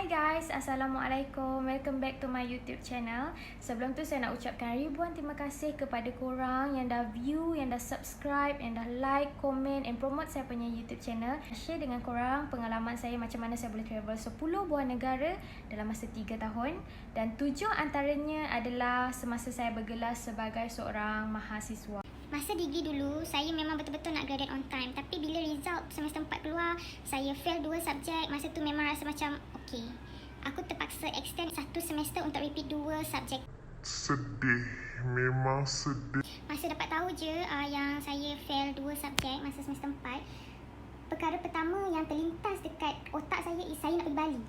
Hi guys, Assalamualaikum. Welcome back to my YouTube channel. Sebelum tu saya nak ucapkan ribuan terima kasih kepada korang yang dah view, yang dah subscribe, yang dah like, komen and promote saya punya YouTube channel. Share dengan korang pengalaman saya macam mana saya boleh travel 10 buah negara dalam masa 3 tahun. Dan 7 antaranya adalah semasa saya bergelar sebagai seorang mahasiswa. Masa degree dulu, saya memang betul-betul nak graduate on time. Tapi bila result semester 4 keluar, saya fail 2 subjek. Masa tu memang rasa macam, okay, aku terpaksa extend 1 semester untuk repeat 2 subjek. Sedih, memang sedih. Masa dapat tahu je yang saya fail 2 subjek masa semester 4, perkara pertama yang terlintas dekat otak saya is saya nak pergi Bali.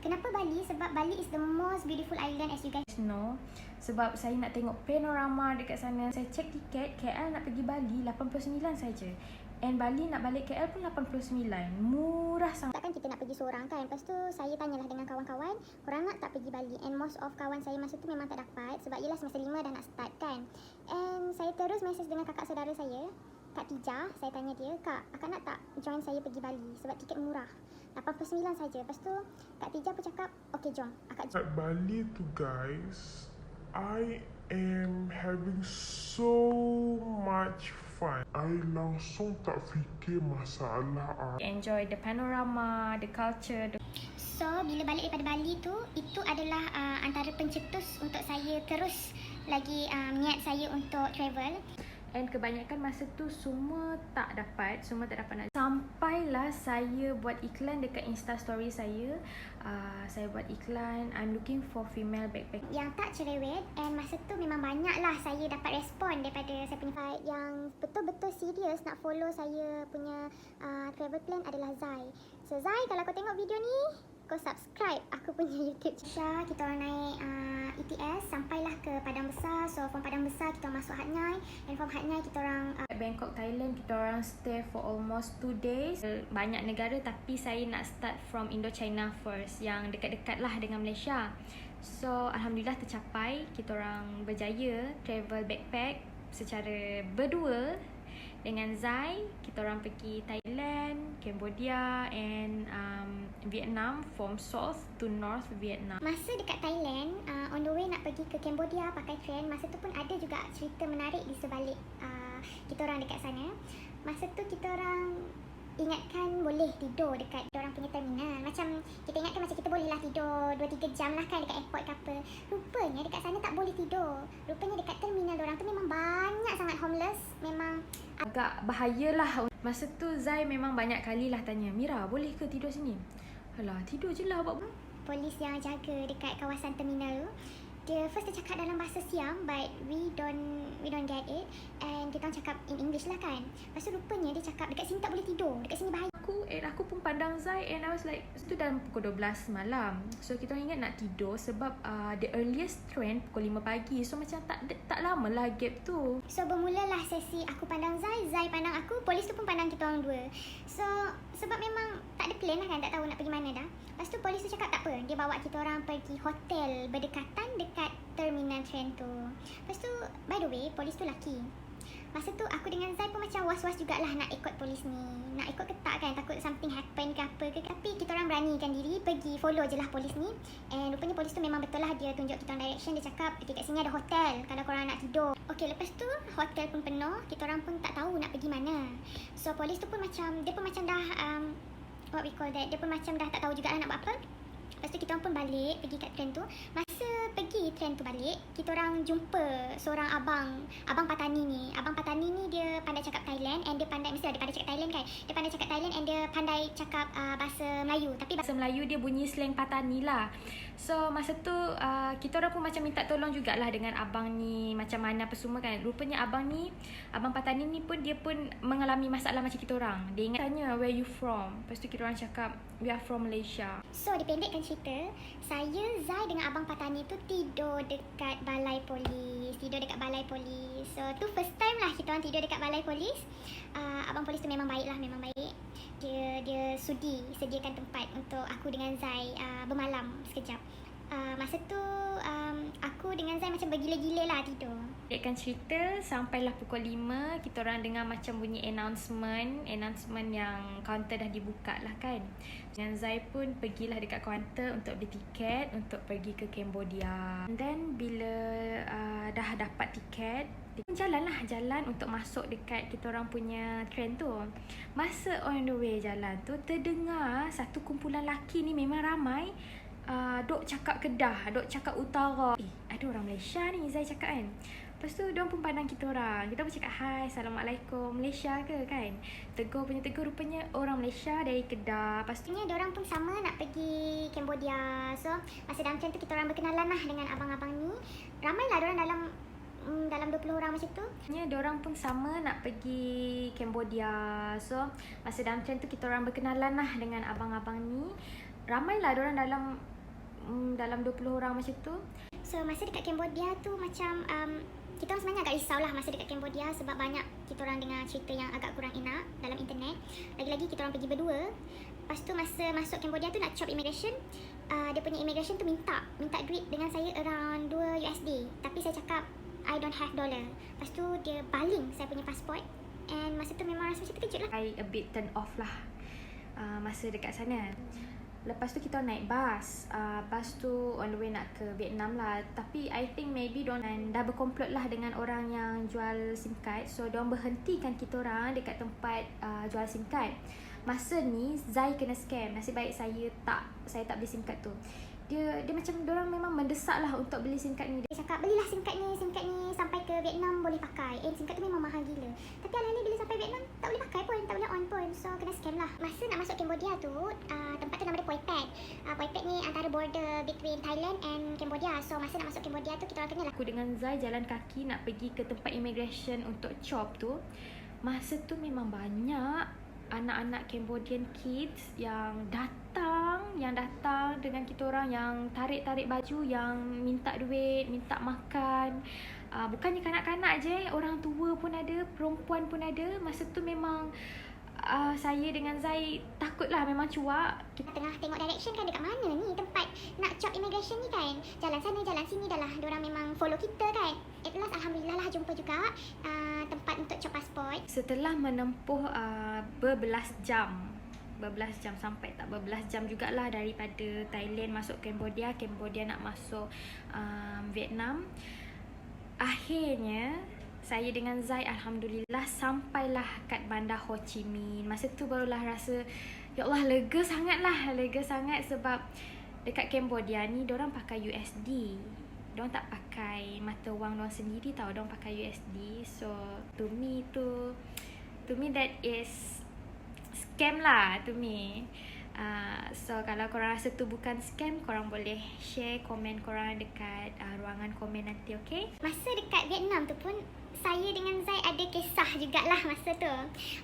Kenapa Bali? Sebab Bali is the most beautiful island as you guys know. Sebab saya nak tengok panorama dekat sana. Saya check tiket, KL nak pergi Bali 89 saja. And Bali nak balik KL pun 89. Murah sangat. Takkan kita nak pergi seorang kan. Lepas tu saya tanyalah dengan kawan-kawan, korang nak tak pergi Bali? And most of kawan saya masa tu memang tak dapat. Sebab yelah semester 5 dah nak start kan. And saya terus message dengan kakak saudara saya, Kak Tija. Saya tanya dia, Kak, akak nak tak join saya pergi Bali? Sebab tiket murah, 89 saja. Lepas tu Kak Tija pun cakap, okay jom, akak jom. Kat Bali tu guys, I am having so much fun. I langsung tak fikir masalah. Enjoy the panorama, the culture. So bila balik daripada Bali tu, itu adalah antara pencetus untuk saya terus lagi niat saya untuk travel. And kebanyakan masa tu semua tak dapat nak. Sampailah saya buat iklan dekat Insta story saya. Saya buat iklan, I'm looking for female backpacker yang tak cerewet. And masa tu memang banyaklah saya dapat respon daripada saya punya yang betul-betul serius nak follow saya punya travel plan adalah Zai. So Zai, kalau kau tengok video ni, kau subscribe aku punya YouTube channel. Kita orang naik ETS sampailah ke Padang Besar. So from Padang Besar kita orang masuk Hat Nyai, and from Hat Nyai kita orang Bangkok, Thailand. Kita orang stay for almost 2 days. Banyak negara tapi saya nak start from Indochina first, yang dekat-dekat lah dengan Malaysia. So alhamdulillah tercapai. Kita orang berjaya travel backpack secara berdua dengan Zai. Kita orang pergi Thailand, Cambodia and Vietnam, from south to north Vietnam. Masa dekat Thailand, on the way nak pergi ke Cambodia pakai train, masa tu pun ada juga cerita menarik di sebalik kita orang dekat sana. Masa tu kita orang ingatkan boleh tidur dekat orang punya terminal. Macam kita ingatkan macam kita boleh lah tidur 2-3 jam lah kan dekat airport ke apa. Rupanya dekat sana tak boleh tidur. Rupanya dekat terminal orang tu memang banyak sangat homeless. Memang agak bahayalah. Masa tu Zai memang banyak kali lah tanya, Mira boleh ke tidur sini? Alah, tidur je lah buat. Polis yang jaga dekat kawasan terminal tu, dia first dia cakap dalam bahasa Siam, but we don't get it. And kita orang cakap in English lah kan. Lepas tu rupanya dia cakap dekat sini tak boleh tidur, dekat sini bahaya. Aku pun pandang Zai and I was like, itu dalam pukul 12 malam. So kita orang ingat nak tidur sebab the earliest train pukul 5 pagi. So macam tak lama lah gap tu. So bermulalah sesi aku pandang Zai, Zai pandang aku, polis tu pun pandang kita orang dua. So sebab memang tak ada plan lah kan, tak tahu nak pergi mana dah. Lepas tu polis tu cakap tak apa, dia bawa kita orang pergi hotel berdekatan dekat terminal train tu. Lepas tu by the way, polis tu lelaki. Masa tu aku dengan Zai pun macam was-was jugalah nak ikut polis ni. Nak ikut ke tak kan, takut something happen ke apa ke. Tapi kita orang beranikan diri, pergi follow je lah polis ni. And rupanya polis tu memang betul lah, dia tunjuk kita orang direction. Dia cakap, okay, kat sini ada hotel kalau korang nak tidur. Okay, lepas tu hotel pun penuh, kita orang pun tak tahu nak pergi mana. So polis tu pun macam, dia pun macam dah what we call that, dia pun macam dah tak tahu juga lah nak buat apa. Lepas tu kita orang pun balik pergi kat train tu. Masa pergi train tu balik, kita orang jumpa seorang abang Patani ni. Abang Patani ni dia pandai cakap Thailand, and dia pandai, mesti dia pandai cakap Thailand kan. Dia pandai cakap Thailand and dia pandai cakap bahasa Melayu. Tapi bahasa Melayu dia bunyi slang Patani lah. So masa tu kita orang pun macam minta tolong jugalah dengan abang ni, macam mana apa semua kan. Rupanya abang Patani ni pun dia pun mengalami masalah macam kita orang. Dia ingat tanya, where you from? Lepas tu kita orang cakap, we are from Malaysia. So dipendekkan cerita, saya, Zai dengan abang Patani tu tidur dekat balai polis. So tu first time lah kita orang tidur dekat balai polis. Abang polis tu memang baik lah, memang baik. Dia sudi sediakan tempat untuk aku dengan Zai bermalam sekejap. Masa tu aku dengan Zai macam bergila-gila lah tidur. Dekkan cerita sampailah pukul 5 kita orang dengar macam bunyi announcement yang kaunter dah dibuka lah kan. Dan Zai pun pergilah dekat kaunter untuk beli tiket untuk pergi ke Cambodia. And then bila dah dapat tiket, jalan untuk masuk dekat kita orang punya train tu. Masa on the way jalan tu terdengar satu kumpulan lelaki ni memang ramai. Dok cakap Kedah, dok cakap Utara. Ada orang Malaysia ni, Zai cakap kan. Lepas tu diorang pun pandang kita orang. Kita pun cakap hai, Assalamualaikum, Malaysia ke kan. Tegur rupanya orang Malaysia dari Kedah. Lepas tu diorang pun sama nak pergi Cambodia. So masa dalam train tu kita orang berkenalan lah dengan abang-abang ni. Ramai lah diorang dalam 20 orang macam tu. Diorang pun sama nak pergi Cambodia. So masa dalam train tu kita orang berkenalan lah dengan abang-abang ni. Ramai lah diorang dalam 20 orang macam tu. So masa dekat Cambodia tu macam kita orang sebenarnya agak risau lah masa dekat Cambodia sebab banyak kita orang dengar cerita yang agak kurang enak dalam internet. Lagi-lagi kita orang pergi berdua. Lepas tu masa masuk Cambodia tu nak chop immigration, dia punya immigration tu minta duit dengan saya around $2. Tapi saya cakap I don't have dollar. Lepas tu dia baling saya punya passport. And masa tu memang rasa macam terkejut lah. I a bit turn off lah masa dekat sana. Lepas tu kita naik bas. Bas tu on the way nak ke Vietnam lah. Tapi I think maybe diorang dah berkomplot lah dengan orang yang jual SIM card. So diorang berhentikan kita orang dekat tempat jual SIM card. Masa ni Zai kena scam. Nasib baik saya tak beli SIM card tu. Dia macam diorang memang mendesak lah untuk beli SIM card ni. Dia cakap belilah SIM card ni sampai ke Vietnam boleh pakai. SIM card tu memang mahal gila. Tapi alih-alih bila sampai Vietnam tak boleh pakai pun, tak boleh on pun. So kena scam lah. Masa nak masuk Cambodia tu, tempat tu nama dia Poi Pet. Poi Pet ni antara border between Thailand and Cambodia. So masa nak masuk Cambodia tu kita orang kena lah. Aku dengan Zai jalan kaki nak pergi ke tempat immigration untuk chop tu. Masa tu memang banyak anak-anak Cambodian kids yang datang dengan kita orang, yang tarik-tarik baju, yang minta duit, minta makan. Bukannya kanak-kanak je, orang tua pun ada, perempuan pun ada. Masa tu memang saya dengan Zai takut lah, memang cuak. Kita tengah tengok direction kan dekat mana ni tempat nak chop immigration ni kan. Jalan sana, jalan sini dah lah. Diorang memang follow kita kan. At last Alhamdulillah lah jumpa juga tempat untuk chop pasport. Setelah menempuh berbelas jam sampai tak berbelas jam jugalah daripada Thailand masuk Cambodia nak masuk Vietnam. Akhirnya saya dengan Zai Alhamdulillah sampailah kat bandar Ho Chi Minh. Masa tu barulah rasa ya Allah lega sangat sebab dekat Cambodia ni diorang pakai USD. Diorang tak pakai mata wang diorang sendiri tau, diorang pakai USD. So to me that is scam lah to me. So kalau korang rasa tu bukan scam, korang boleh share komen korang dekat ruangan komen nanti, okay? Masa dekat Vietnam tu pun saya dengan Zai ada kisah jugalah masa tu.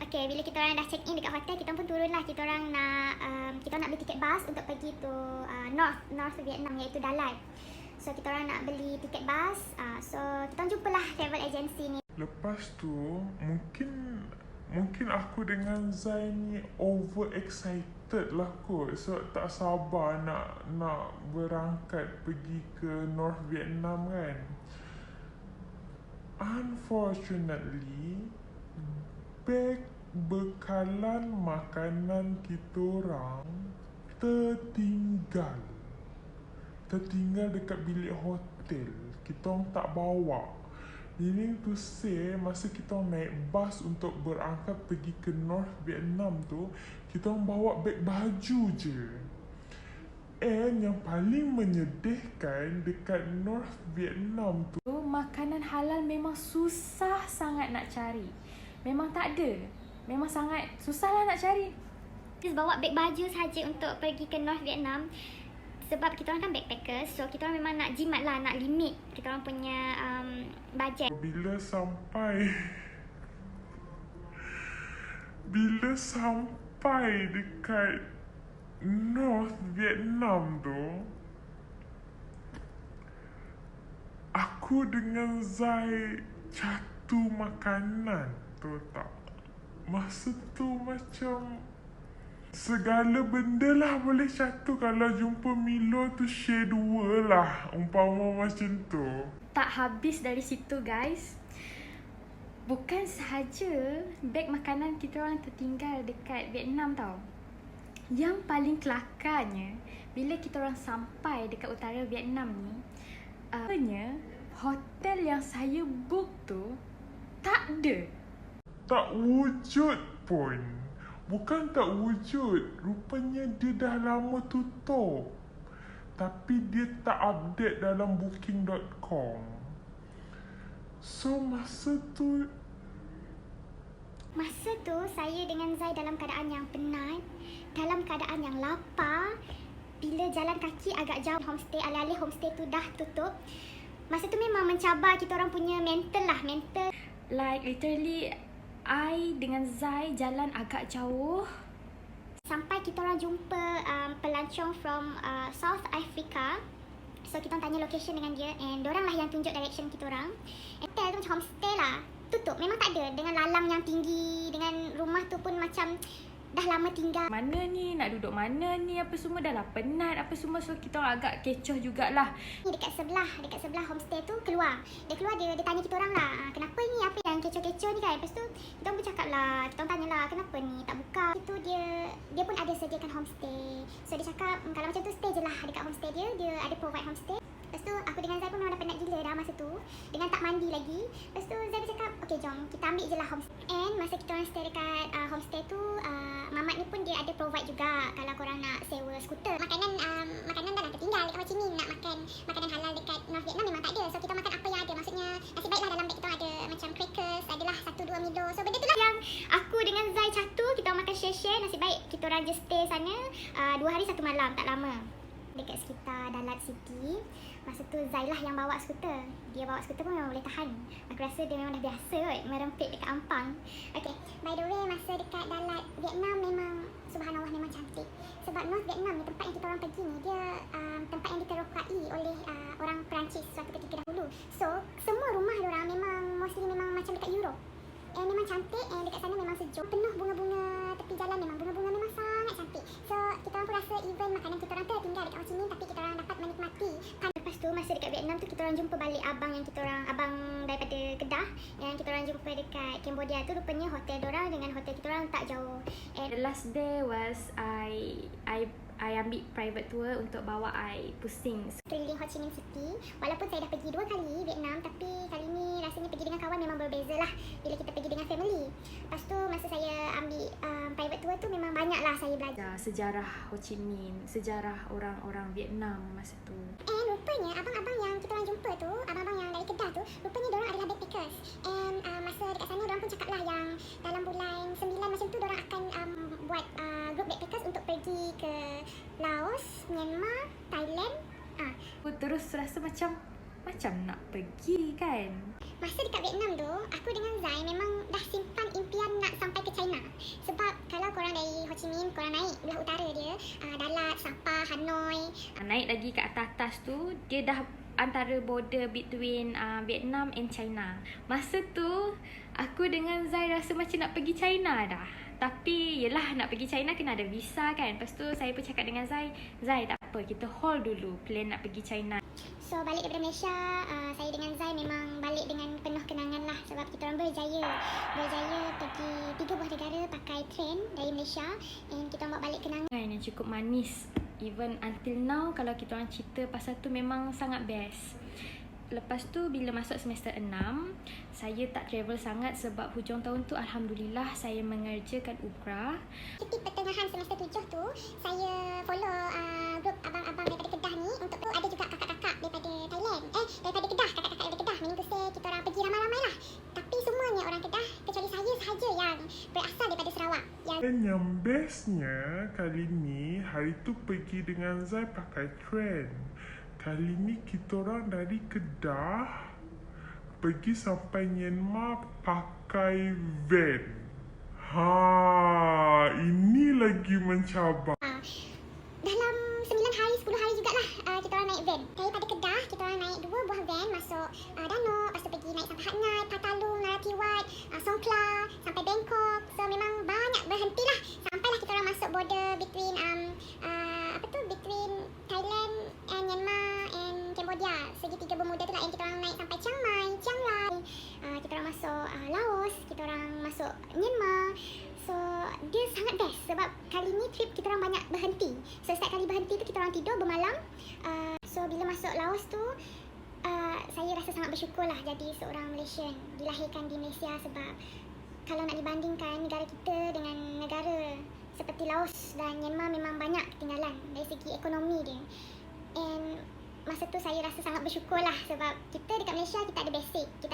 Okay, bila kita orang dah check in dekat hotel, kita pun turun lah. Kita orang nak beli tiket bas untuk pergi tu North Vietnam, iaitu Da Lat. So kita orang nak beli tiket bas. So kita orang jumpalah travel agency ni. Lepas tu mungkin aku dengan Zai ni over excited lah kot. So tak sabar nak berangkat pergi ke North Vietnam kan. Unfortunately, beg bekalan makanan kita orang tertinggal dekat bilik hotel. Kita orang tak bawa. Meaning to say, masa kita orang naik bas untuk berangkat pergi ke North Vietnam tu, kita orang bawa beg baju je. And yang paling menyedihkan dekat North Vietnam tu, makanan halal memang susah sangat nak cari. Memang tak ada. Memang sangat susah lah nak cari. Just bawa beg baju saja untuk pergi ke North Vietnam. Sebab kita orang kan backpackers, so kita orang memang nak jimat lah, nak limit kita orang punya budget. Bila sampai dekat North Vietnam tu, aku dengan Zai jatuh makanan tu tak. Masa tu macam Segala benda lah boleh catur. Kalau jumpa Milo tu share 2 lah. Umpama macam tu. Tak habis dari situ guys. Bukan sahaja beg makanan kita orang tertinggal dekat Vietnam tau. Yang paling kelakarnya, bila kita orang sampai dekat utara Vietnam ni, hotel yang saya book tu tak ada. Tak wujud pun. Bukan tak wujud. Rupanya dia dah lama tutup. Tapi dia tak update dalam booking.com. So masa tu saya dengan Zai dalam keadaan yang penat, dalam keadaan yang lapar. Bila jalan kaki agak jauh homestay, alih-alih homestay tu dah tutup. Masa tu memang mencabar kita orang punya mental. Like literally I dengan Zai jalan agak jauh. Sampai kita orang jumpa pelancong from South Africa. So kita orang tanya location dengan dia, and diorang lah yang tunjuk direction kita orang. Hotel tu macam homestay lah, tutup, memang tak ada. Dengan lalang yang tinggi, dengan rumah tu pun macam dah lama tinggal. Mana ni, nak duduk mana ni, apa semua, dah lah penat apa semua. So kita orang agak kecoh jugalah. Ni dekat sebelah homestay tu keluar. Dia tanya kita orang lah, kenapa ni, apa yang kecoh-kecoh ni kan. Lepas tu kita orang pun cakap lah, kita orang tanya lah, kenapa ni tak buka. Itu dia pun ada sediakan homestay. So dia cakap kalau macam tu stay je lah dekat homestay dia ada provide homestay. Lepas tu aku dengan Zai pun memang dah penat gila dah masa tu, dengan tak mandi lagi. Lepas tu Zai cakap, okay jom kita ambil je lah homestay. And masa kita orang stay dekat homestay tu, mamat ni pun dia ada provide juga kalau korang nak sewa skuter. Makanan dah lah tertinggal dekat Ho Chi Minh. Nak makan makanan halal dekat North Vietnam memang tak ada. So kita makan apa yang ada. Maksudnya nasib baiklah dalam beg kita ada macam crackers, adalah 1-2 Milo. So benda tu lah yang aku dengan Zai catur. Kita orang makan share-share. Nasib baik kita orang just stay sana 2 hari 1 malam, tak lama. Dekat sekitar Dalat City. Masa tu Zai lah yang bawa skuter. Dia bawa skuter pun memang boleh tahan. Aku rasa dia memang dah biasa kot merempit dekat Ampang. Okay, by the way, masa dekat Dalat Vietnam memang subhanallah memang cantik. Sebab North Vietnam ni, tempat yang kita orang pergi ni, dia tempat yang diterokai oleh orang Perancis suatu ketika dahulu. So semua rumah diorang memang mostly memang macam dekat Europe. Memang cantik, dekat sana memang sejuk. Penuh bunga-bunga tepi jalan, memang bunga-bunga memang sangat cantik. So kita orang pun rasa even makanan kita orang tertinggal dekat Ho Chi Minh, tapi kita orang dapat menikmati. Lepas tu masa dekat Vietnam tu kita orang jumpa balik abang daripada Kedah yang kita orang jumpa dekat Cambodia tu. Rupanya hotel diorang dengan hotel kita orang tak jauh. And The last day was I ambil private tour untuk bawa I pusing. keliling Ho Chi Minh City. Walaupun saya dah pergi 2 kali Vietnam, tapi kali ni rasanya pergi dengan kawan memang berbeza lah bila kita pergi dengan family. Lepas tu masa saya ambil private tour tu memang banyak lah saya belajar. Sejarah Ho Chi Minh, sejarah orang-orang Vietnam masa tu. And rupanya abang-abang yang kita orang jumpa tu, abang-abang yang dari Kedah tu, rupanya diorang adalah backpackers. And masa dekat sana diorang pun cakap lah yang dalam bulan 9 macam tu diorang akan buat group backpackers untuk pergi ke Laos, Myanmar, Thailand. Aku terus rasa macam nak pergi kan. Masa dekat Vietnam tu, aku dengan Zai memang dah simpan impian nak sampai ke China. Sebab kalau korang dari Ho Chi Minh, korang naik belah utara dia, Dalat, Sapa, Hanoi. Naik lagi ke atas tu, dia dah antara border between Vietnam and China. Masa tu, aku dengan Zai rasa macam nak pergi China dah. Tapi yelah, nak pergi China kena ada visa kan. Lepas tu saya pun cakap dengan Zai tak apa, kita hold dulu plan nak pergi China. So balik daripada Malaysia, saya dengan Zai memang balik dengan penuh kenangan lah. Sebab kita orang berjaya pergi 3 buah negara pakai train dari Malaysia. And kita orang bawa balik kenangan Yang cukup manis. Even until now, kalau kita orang cerita pasal tu memang sangat best. Lepas tu bila masuk semester 6, saya tak travel sangat sebab hujung tahun tu alhamdulillah saya mengerjakan umrah. Cuti pertengahan semester 7 tu, saya follow grup abang-abang daripada Kedah ni. Untuk tu ada juga kakak-kakak daripada Thailand. Daripada Kedah, kakak-kakak daripada Kedah. Meaning to say, kita orang pergi ramai-ramai lah. Tapi semuanya orang Kedah, kecuali saya sahaja yang berasal daripada Sarawak. Dan yang bestnya, kali ni hari tu pergi dengan Zai pakai train. Kali ni kita orang dari Kedah pergi sampai Myanmar pakai van. Ini lagi mencabar. Dalam 9 hari, 10 hari jugalah kita orang naik van. Daripada Kedah, kita orang naik naik 2 buah van masuk Danau, lepas tu pergi naik sampai Hak Nai, Patalung, Narathiwat, Songkla, sampai Bangkok. So memang banyak berhentilah sampailah kita orang masuk border between between Thailand and Myanmar and Cambodia. Segitiga bermuda tu lah yang kita orang naik sampai Chiang Mai, Chiang Rai. Kita orang masuk Laos, kita orang masuk Myanmar. So dia sangat best sebab kali ni trip kita orang banyak berhenti. So setiap kali berhenti tu kita orang tidur bermalam. So bila masuk Laos tu saya rasa sangat bersyukur lah jadi seorang Malaysian, dilahirkan di Malaysia, sebab kalau nak dibandingkan negara kita dengan negara seperti Laos dan Myanmar memang banyak ketinggalan dari segi ekonomi dia. And masa tu saya rasa sangat bersyukur lah sebab kita dekat Malaysia kita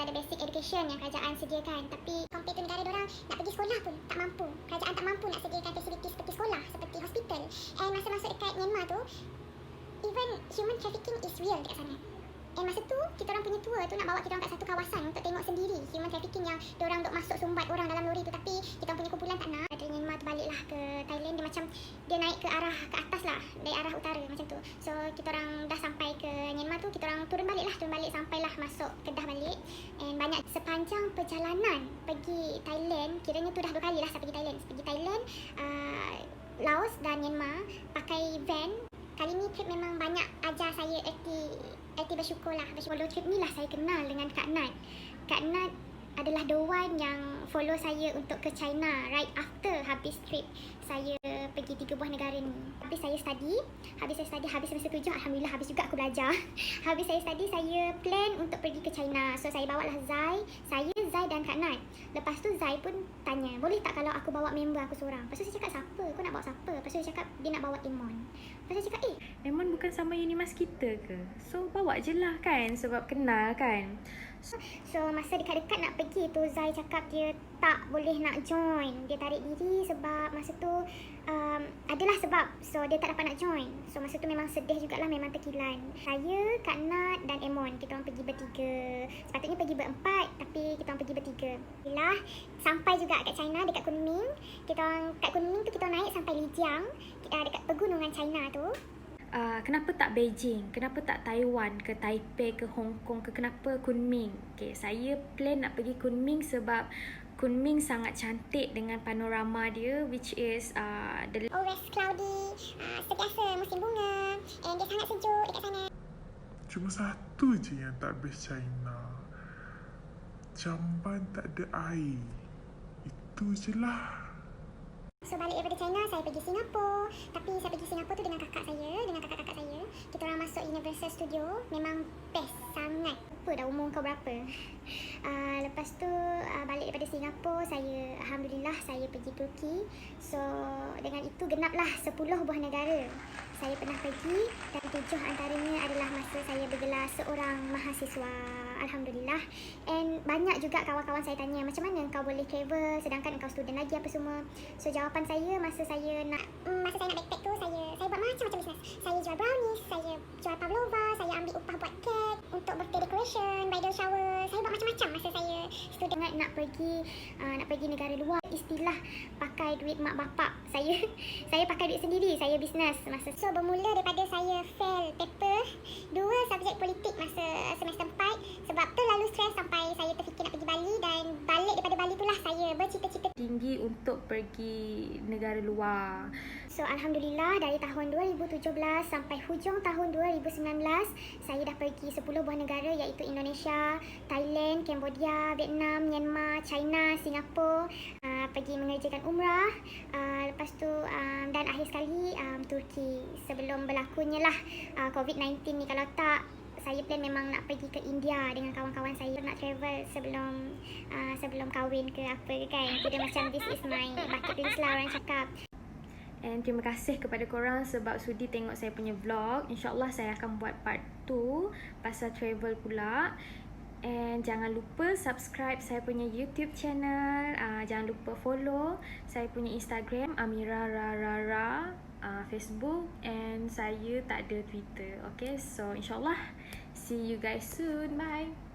ada basic education yang kerajaan sediakan, tapi compare to negara diorang nak pergi sekolah pun tak mampu. Kerajaan tak mampu nak sediakan fasiliti seperti sekolah, seperti hospital. And masa masuk dekat Myanmar tu, even human trafficking is real dekat sana. And masa tu kita orang punya tour tu nak bawa kita orang kat satu kawasan untuk tengok sendiri human trafficking yang diorang duk masuk sumbat orang dalam lori tu, tapi kita punya kumpulan tak nak. Dari Myanmar tu baliklah ke Thailand, dia macam dia naik ke atas lah, dari arah utara macam tu. So kita orang dah sampai ke Myanmar tu, kita orang turun balik sampailah masuk Kedah balik. And banyak sepanjang perjalanan pergi Thailand, kiranya tu dah 2 kali lah saya pergi Thailand, Laos dan Myanmar pakai van. Kali ni trip memang banyak ajar saya erti bersyukur lah. Follow trip ni lah saya kenal dengan Kak Nat. Kak Nat adalah the one yang follow saya untuk ke China right after habis trip saya pergi 3 buah negara ni. Habis saya study, habis semester 7, alhamdulillah habis juga aku belajar. Habis saya study, saya plan untuk pergi ke China. So saya bawa lah Zai dan Kak Nat. Lepas tu Zai pun tanya, boleh tak kalau aku bawa member aku seorang? Lepas tu saya cakap, siapa? Kau nak bawa siapa? Lepas tu dia cakap dia nak bawa Emon. Lepas tu saya cakap, Memang bukan sama Unimas kita ke? So bawa je lah kan, sebab kenal kan. So masa dekat-dekat nak pergi tu, Zai cakap dia tak boleh nak join. Dia tarik diri sebab masa tu adalah sebab. So dia tak dapat nak join. So masa tu memang sedih jugalah, memang terkilan. Saya, Kak Nat dan Emon, kita orang pergi bertiga. Sepatutnya pergi berempat, tapi kita orang pergi bertiga. Alhamdulillah sampai juga kat China, dekat Kunming. Kat Kunming tu kita naik sampai Lijiang, dekat pegunungan China tu. Kenapa tak Beijing? Kenapa tak Taiwan ke Taipei ke Hong Kong ke? Kenapa Kunming? Okay, saya plan nak pergi Kunming sebab Kunming sangat cantik dengan panorama dia, which is Always cloudy, sentiasa musim bunga, and dia sangat sejuk dekat sana. Cuma satu je yang tak best China. Jamban tak ada air. Itu je lah. So balik daripada China, saya pergi Singapura. Tapi saya pergi Singapura tu dengan kakak saya. Kita orang masuk Universal Studio. Memang best sangat. Apa dah umur kau berapa? Lepas tu balik daripada Singapura, alhamdulillah saya pergi Turki. So dengan itu genaplah 10 buah negara saya pernah pergi, dan 7 antaranya adalah masa saya bergelar seorang mahasiswa. Alhamdulillah. And banyak juga kawan-kawan saya tanya, macam mana kau boleh travel sedangkan kau student lagi apa semua. So jawapan saya masa saya nak backpack tu, saya buat macam-macam bisnes. Saya jual brownies, saya jual pavlova, saya ambil upah buat cake untuk birthday decoration, bridal shower. Saya buat macam-macam masa saya student. Nak pergi negara luar, istilah pakai duit mak bapak. Saya pakai duit sendiri, saya bisnes masa. So bermula daripada saya fail paper 2 subjek politik masa semester 4 sebab terlalu stres sampai saya terfikir nak pergi Bali, dan balik daripada Bali itulah saya bercita-cita tinggi untuk pergi negara luar. So alhamdulillah dari tahun 2017 sampai hujung tahun 2019 saya dah pergi 10 buah negara, iaitu Indonesia, Thailand, Cambodia, Vietnam, Myanmar, China, Singapura. Pergi mengerjakan umrah, lepas tu dan akhir sekali Turki sebelum berlakunya lah COVID-19 ni. Kalau tak, saya plan memang nak pergi ke India dengan kawan-kawan saya, nak travel sebelum kahwin ke apa kan. Kira macam this is my bucket list lah orang cakap. And terima kasih kepada korang sebab sudi tengok saya punya vlog. InsyaAllah saya akan buat part 2 pasal travel pula. And jangan lupa subscribe saya punya YouTube channel. Jangan lupa follow saya punya Instagram Amira Rarara, Facebook, and saya tak ada Twitter. Okay, so insyaAllah see you guys soon. Bye.